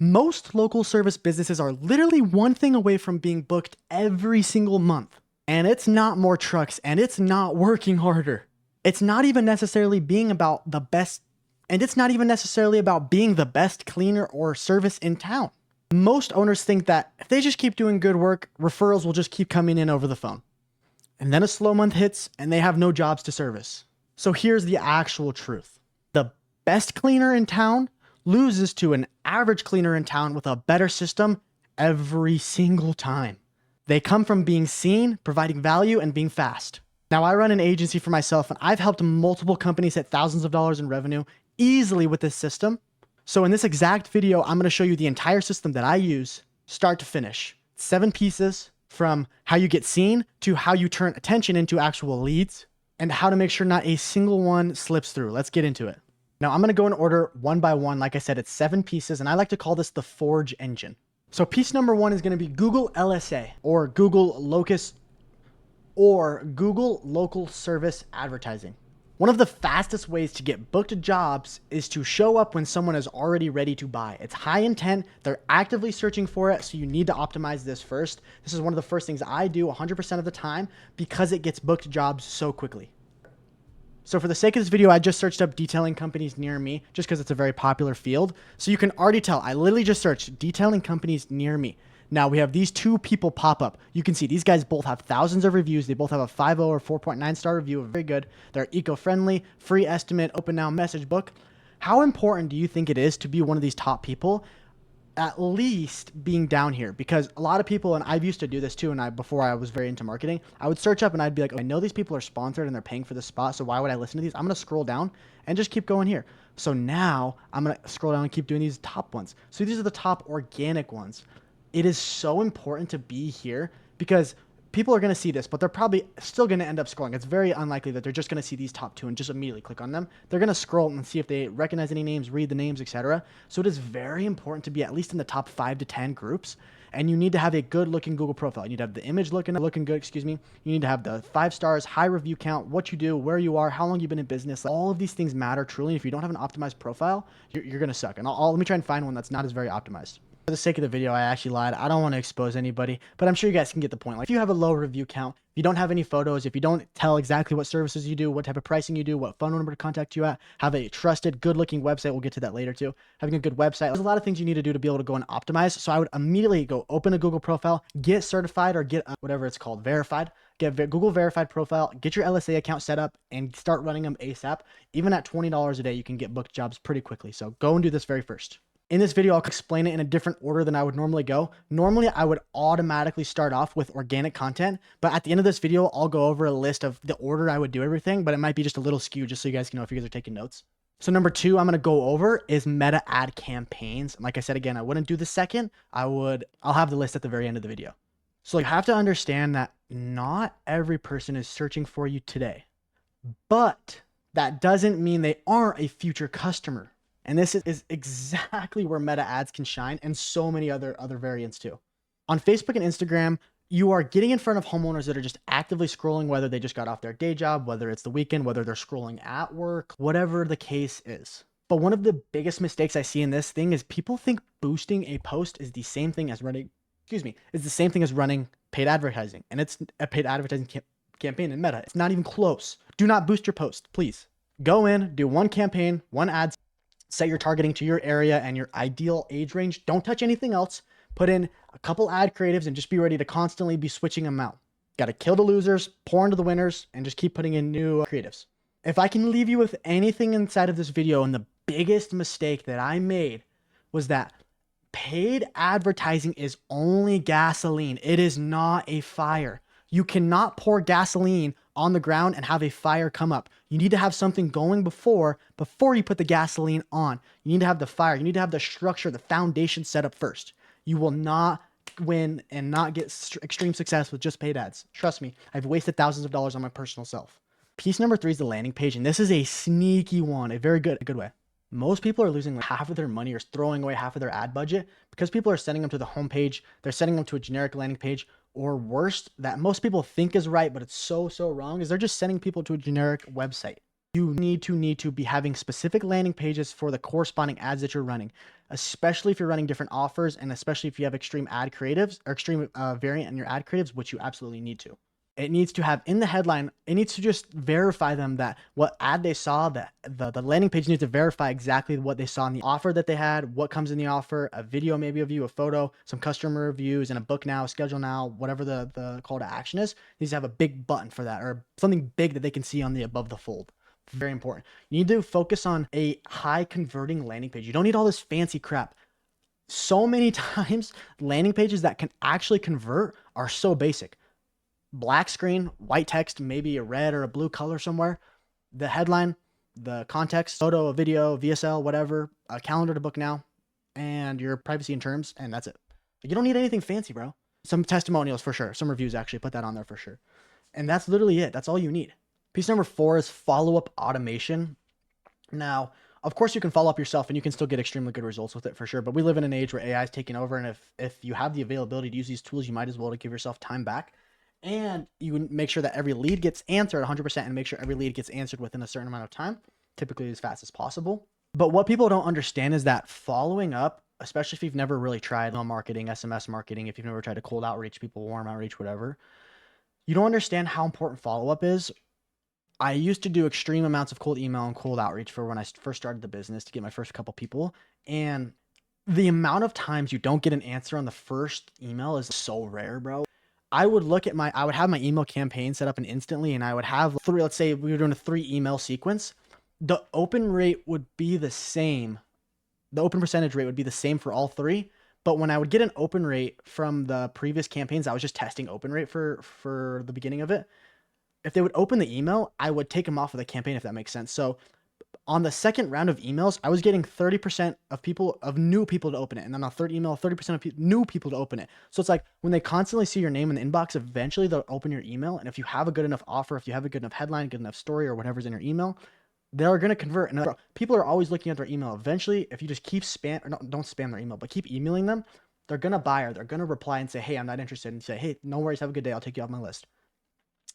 Most local service businesses are literally one thing away from being booked every single month. And it's not more trucks, and it's not working harder. It's not even necessarily being about the best, and it's not even necessarily about being the best cleaner or service in town. Most owners think that if they just keep doing good work, referrals will just keep coming in over the phone. And then a slow month hits and they have no jobs to service. So here's the actual truth. The best cleaner in town loses to an average cleaner in town with a better system every single time. They come from being seen, providing value, and being fast. Now, I run an agency for myself, and I've helped multiple companies hit thousands of dollars in revenue easily with this system. So in this exact video, I'm going to show you the entire system that I use, start to finish. 7 pieces, from how you get seen to how you turn attention into actual leads, and how to make sure not a single one slips through. Let's get into it. Now, I'm going to go in order one by one. Like I said, it's 7 pieces, and I like to call this the Forge engine. So piece number 1 is going to be Google LSA, or Google Locus, or Google Local Service Advertising. One of the fastest ways to get booked jobs is to show up when someone is already ready to buy. It's high intent, they're actively searching for it, so you need to optimize this first. This is one of the first things I do 100% of the time because it gets booked jobs so quickly. So for the sake of this video, I just searched up detailing companies near me just because it's a very popular field. So you can already tell, I literally just searched detailing companies near me. Now we have these 2 people pop up. You can see these guys both have thousands of reviews. They both have a 5.0 or 4.9 star review. Very good. They're eco-friendly, free estimate, open now message book. How important do you think it is to be one of these top people? At least being down here, because a lot of people, and I've used to do this too, and before I was very into marketing, I would search up and I'd be like, oh, I know these people are sponsored and they're paying for this spot, so why would I listen to these? I'm going to scroll down and just keep going here. So now I'm going to scroll down and keep doing these top ones. So these are the top organic ones. It is so important to be here because people are going to see this, but they're probably still going to end up scrolling. It's very unlikely that they're just going to see these top 2 and just immediately click on them. They're going to scroll and see if they recognize any names, read the names, etc. So it is very important to be at least in the top 5 to 10 groups. And you need to have a good looking Google profile. You need to have the image looking good, You need to have the 5 stars, high review count, what you do, where you are, how long you've been in business. Like, all of these things matter truly. If you don't have an optimized profile, you're going to suck. And let me try and find one that's not as very optimized. For the sake of the video, I actually lied. I don't want to expose anybody, but I'm sure you guys can get the point. Like, if you have a low review count, if you don't have any photos, if you don't tell exactly what services you do, what type of pricing you do, what phone number to contact you at, have a trusted, good looking website. We'll get to that later too. Having a good website. There's a lot of things you need to do to be able to go and optimize. So I would immediately go open a Google profile, get certified or get whatever it's called, verified, get a Google verified profile, get your LSA account set up and start running them ASAP. Even at $20 a day, you can get booked jobs pretty quickly. So go and do this very first. In this video, I'll explain it in a different order than I would normally go. Normally, I would automatically start off with organic content, but at the end of this video, I'll go over a list of the order I would do everything, but it might be just a little skewed just so you guys can know if you guys are taking notes. So number 2, I'm going to go over is meta ad campaigns. Like I said, again, I wouldn't do the second. I'll have the list at the very end of the video. So you have to understand that not every person is searching for you today, but that doesn't mean they aren't a future customer. And this is exactly where meta ads can shine, and so many other variants too. On Facebook and Instagram, you are getting in front of homeowners that are just actively scrolling, whether they just got off their day job, whether it's the weekend, whether they're scrolling at work, whatever the case is. But one of the biggest mistakes I see in this thing is people think boosting a post is the same thing as running paid advertising. And it's a paid advertising campaign in Meta. It's not even close. Do not boost your post, please. Go in, do one campaign, one ad, set your targeting to your area and your ideal age range. Don't touch anything else. Put in a couple ad creatives and just be ready to constantly be switching them out. Got to kill the losers, pour into the winners, and just keep putting in new creatives. If I can leave you with anything inside of this video, and the biggest mistake that I made was that paid advertising is only gasoline. It is not a fire. You cannot pour gasoline on the ground and have a fire come up. You need to have something going before you put the gasoline on. You need to have the fire. You need to have the structure, the foundation set up first. You will not win and not get extreme success with just paid ads. Trust me, I've wasted thousands of dollars on my personal self. Piece number 3 is the landing page, and this is a sneaky one, a very good way. Most people are losing like half of their money or throwing away half of their ad budget because people are sending them to the homepage. They're sending them to a generic landing page, or worse, that most people think is right, but it's so wrong, is they're just sending people to a generic website. You need to be having specific landing pages for the corresponding ads that you're running, especially if you're running different offers, and especially if you have extreme ad creatives or extreme variant in your ad creatives, which you absolutely need to. It needs to have in the headline, it needs to just verify them that what ad they saw, that the landing page needs to verify exactly what they saw in the offer that they had, what comes in the offer, a video maybe of you, a photo, some customer reviews, and a book now, schedule now, whatever the call to action is. It needs to have a big button for that, or something big that they can see on the above the fold. Very important. You need to focus on a high converting landing page. You don't need all this fancy crap. So many times landing pages that can actually convert are so basic. Black screen, white text, maybe a red or a blue color somewhere, the headline, the context, photo, a video, VSL, whatever, a calendar to book now, and your privacy and terms, and that's it. You don't need anything fancy, bro. Some testimonials for sure. Some reviews, actually, put that on there for sure. And that's literally it. That's all you need. Piece number 4 is follow-up automation. Now, of course, you can follow up yourself and you can still get extremely good results with it for sure. But we live in an age where AI is taking over. And if you have the availability to use these tools, you might as well to give yourself time back. And you make sure that every lead gets answered 100% and make sure every lead gets answered within a certain amount of time, typically as fast as possible. But what people don't understand is that following up, especially if you've never really tried email marketing, SMS marketing, if you've never tried to cold outreach people, warm outreach, whatever, you don't understand how important follow-up is. I used to do extreme amounts of cold email and cold outreach for when I first started the business to get my first couple people. And the amount of times you don't get an answer on the first email is so rare, bro. I would have my email campaign set up and instantly, and I would have 3, let's say we were doing a 3 email sequence. The open rate would be the same. The open percentage rate would be the same for all 3. But when I would get an open rate from the previous campaigns, I was just testing open rate for the beginning of it. If they would open the email, I would take them off of the campaign, if that makes sense. So on the second round of emails, I was getting 30% of new people to open it. And then on the third email, 30% of new people to open it. So it's like when they constantly see your name in the inbox, eventually they'll open your email. And if you have a good enough offer, if you have a good enough headline, good enough story, or whatever's in your email, they're going to convert. And people are always looking at their email. Eventually, if you just keep don't spam their email, but keep emailing them, they're going to buy, or they're going to reply and say, hey, I'm not interested. And say, hey, no worries. Have a good day. I'll take you off my list.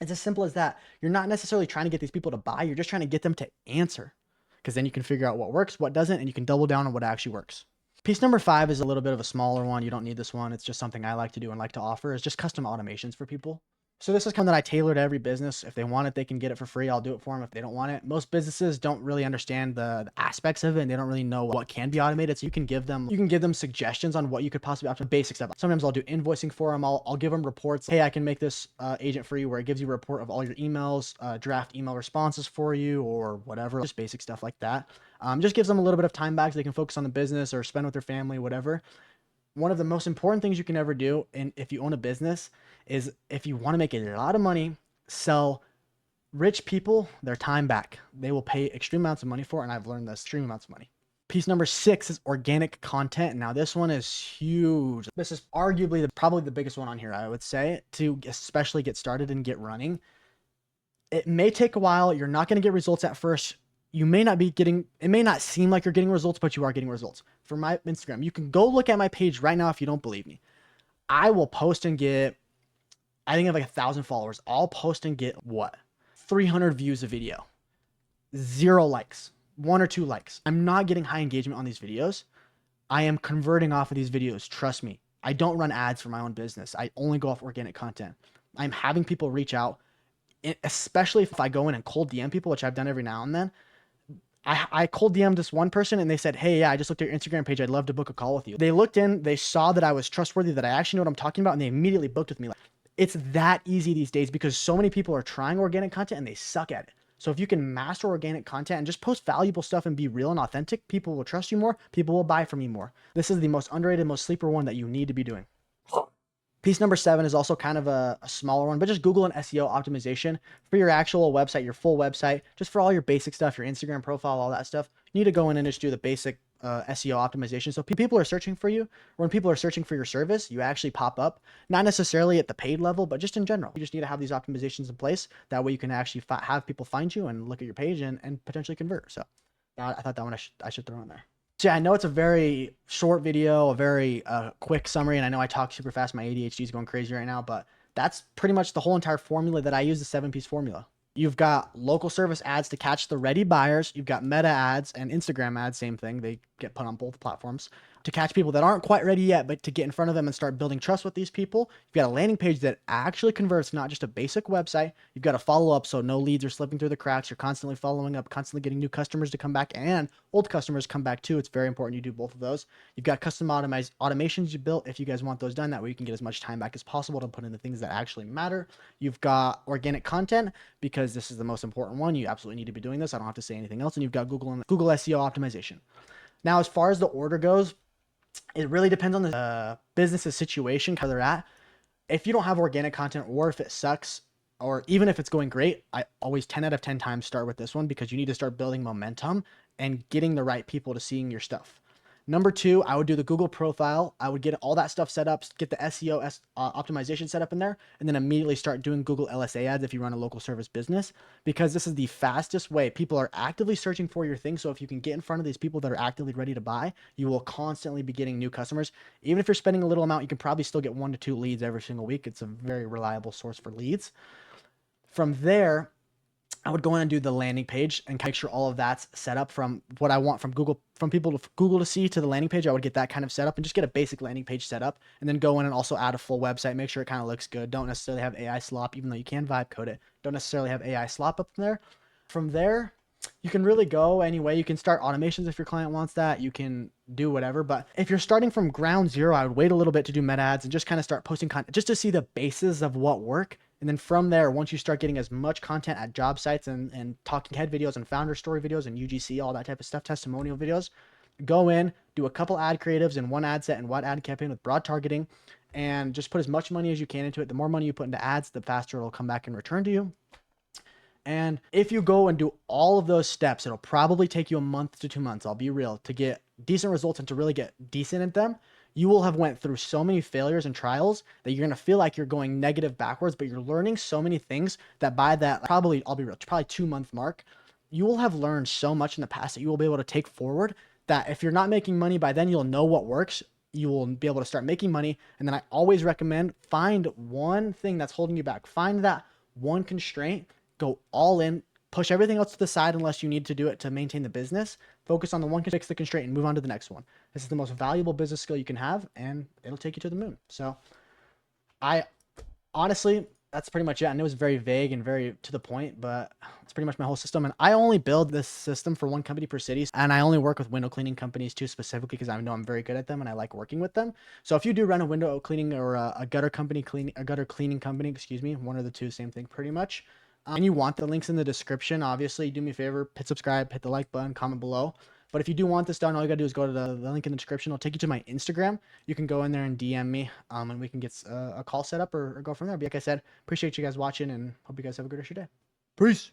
It's as simple as that. You're not necessarily trying to get these people to buy. You're just trying to get them to answer, because then you can figure out what works, what doesn't, and you can double down on what actually works. Piece number 5 is a little bit of a smaller one. You don't need this one. It's just something I like to do and like to offer, is just custom automations for people. So this is kind of that I tailor to every business. If they want it, they can get it for free. I'll do it for them. If they don't want it, most businesses don't really understand the aspects of it, and they don't really know what can be automated. So you can give them suggestions on what you could possibly optimize. Basic stuff. Sometimes I'll do invoicing for them. I'll give them reports. Hey, I can make this agent free, where it gives you a report of all your emails, draft email responses for you, or whatever. Just basic stuff like that. Just gives them a little bit of time back so they can focus on the business or spend with their family, whatever. One of the most important things you can ever do, and if you own a business, is if you want to make a lot of money, sell rich people their time back. They will pay extreme amounts of money for it, and I've learned this, extreme amounts of money. Piece number 6 is organic content. Now this one is huge. This is arguably probably the biggest one on here, I would say, to especially get started and get running. It may take a while. You're not going to get results at first. You may not be getting, it may not seem like you're getting results, but you are getting results. For my Instagram, you can go look at my page right now if you don't believe me. I will post and get, I think I have like 1,000 followers. I'll post and get what? 300 views a video. 0 likes. 1 or 2 likes. I'm not getting high engagement on these videos. I am converting off of these videos. Trust me. I don't run ads for my own business. I only go off organic content. I'm having people reach out, especially if I go in and cold DM people, which I've done every now and then. I cold DM'd this one person and they said, hey, yeah, I just looked at your Instagram page. I'd love to book a call with you. They looked in, they saw that I was trustworthy, that I actually know what I'm talking about, and they immediately booked with me. It's that easy these days because so many people are trying organic content and they suck at it. So if you can master organic content and just post valuable stuff and be real and authentic, people will trust you more. People will buy from you more. This is the most underrated, most sleeper one that you need to be doing. Piece number 7 is also kind of a smaller one, but just Google an SEO optimization for your actual website, your full website, just for all your basic stuff, your Instagram profile, all that stuff. You need to go in and just do the basic SEO optimization. So people are searching for you. When people are searching for your service, you actually pop up, not necessarily at the paid level, but just in general. You just need to have these optimizations in place. That way you can actually have people find you and look at your page and potentially convert. So I thought that one I should throw in there. So yeah, I know it's a very short video, a very quick summary, and I know I talk super fast. My ADHD is going crazy right now, but that's pretty much the whole entire formula that I use, the 7-piece formula. You've got local service ads to catch the ready buyers. You've got meta ads and Instagram ads, same thing. They get put on both platforms to catch people that aren't quite ready yet, but to get in front of them and start building trust with these people. You've got a landing page that actually converts, not just a basic website. You've got a follow up so no leads are slipping through the cracks. You're constantly following up, constantly getting new customers to come back and old customers come back too. It's very important you do both of those. You've got custom automations you built if you guys want those done. That way you can get as much time back as possible to put in the things that actually matter. You've got organic content because this is the most important one. You absolutely need to be doing this. I don't have to say anything else. And you've got Google SEO optimization. Now, as far as the order goes, it really depends on the business's situation, how they're at. If you don't have organic content or if it sucks, or even if it's going great, I always 10 out of 10 times start with this one because you need to start building momentum and getting the right people to seeing your stuff. Number two, I would do the Google profile. I would get all that stuff set up, get the SEO optimization set up in there, and then immediately start doing Google LSA ads if you run a local service business, because this is the fastest way. People are actively searching for your thing. So if you can get in front of these people that are actively ready to buy, you will constantly be getting new customers. Even if you're spending a little amount, you can probably still get 1 to 2 leads every single week. It's a very reliable source for leads. From there, I would go in and do the landing page and make sure all of that's set up from what I want from Google, from people to Google to see to the landing page. I would get that kind of set up and just get a basic landing page set up, and then go in and also add a full website. Make sure it kind of looks good. Don't necessarily have AI slop, even though you can vibe code it. Don't necessarily have AI slop up there. From there, you can really go any way. You can start automations if your client wants that. You can do whatever. But if you're starting from ground zero, I would wait a little bit to do meta ads and just kind of start posting content just to see the basis of what work. And then from there, once you start getting as much content at job sites and talking head videos and founder story videos and UGC, all that type of stuff, testimonial videos, go in, do a couple ad creatives in one ad set and one ad campaign with broad targeting, and just put as much money as you can into it. The more money you put into ads, the faster it'll come back and return to you. And if you go and do all of those steps, it'll probably take you a month to 2 months, I'll be real, to get decent results and to really get decent at them. You will have went through so many failures and trials that you're going to feel like you're going negative backwards, but you're learning so many things that by that, probably, I'll be real, probably 2-month mark, you will have learned so much in the past that you will be able to take forward, that if you're not making money by then, you'll know what works. You will be able to start making money. And then I always recommend find one thing that's holding you back. Find that one constraint, go all in, push everything else to the side unless you need to do it to maintain the business. Focus on the one, fix the constraint, and move on to the next one. This is the most valuable business skill you can have, and it'll take you to the moon. So I honestly, that's pretty much it. And it was very vague and very to the point, but it's pretty much my whole system. And I only build this system for one company per city. And I only work with window cleaning companies too, specifically because I know I'm very good at them and I like working with them. So if you do run a window cleaning or a gutter cleaning company, excuse me, one or the two, same thing pretty much. And you want the links in the description, obviously, do me a favor, hit subscribe, hit the like button, comment below. But if you do want this done, all you gotta do is go to the link in the description. It'll take you to my Instagram. You can go in there and DM me, and we can get a call set up or go from there. But like I said, appreciate you guys watching and hope you guys have a good rest of your day. Peace.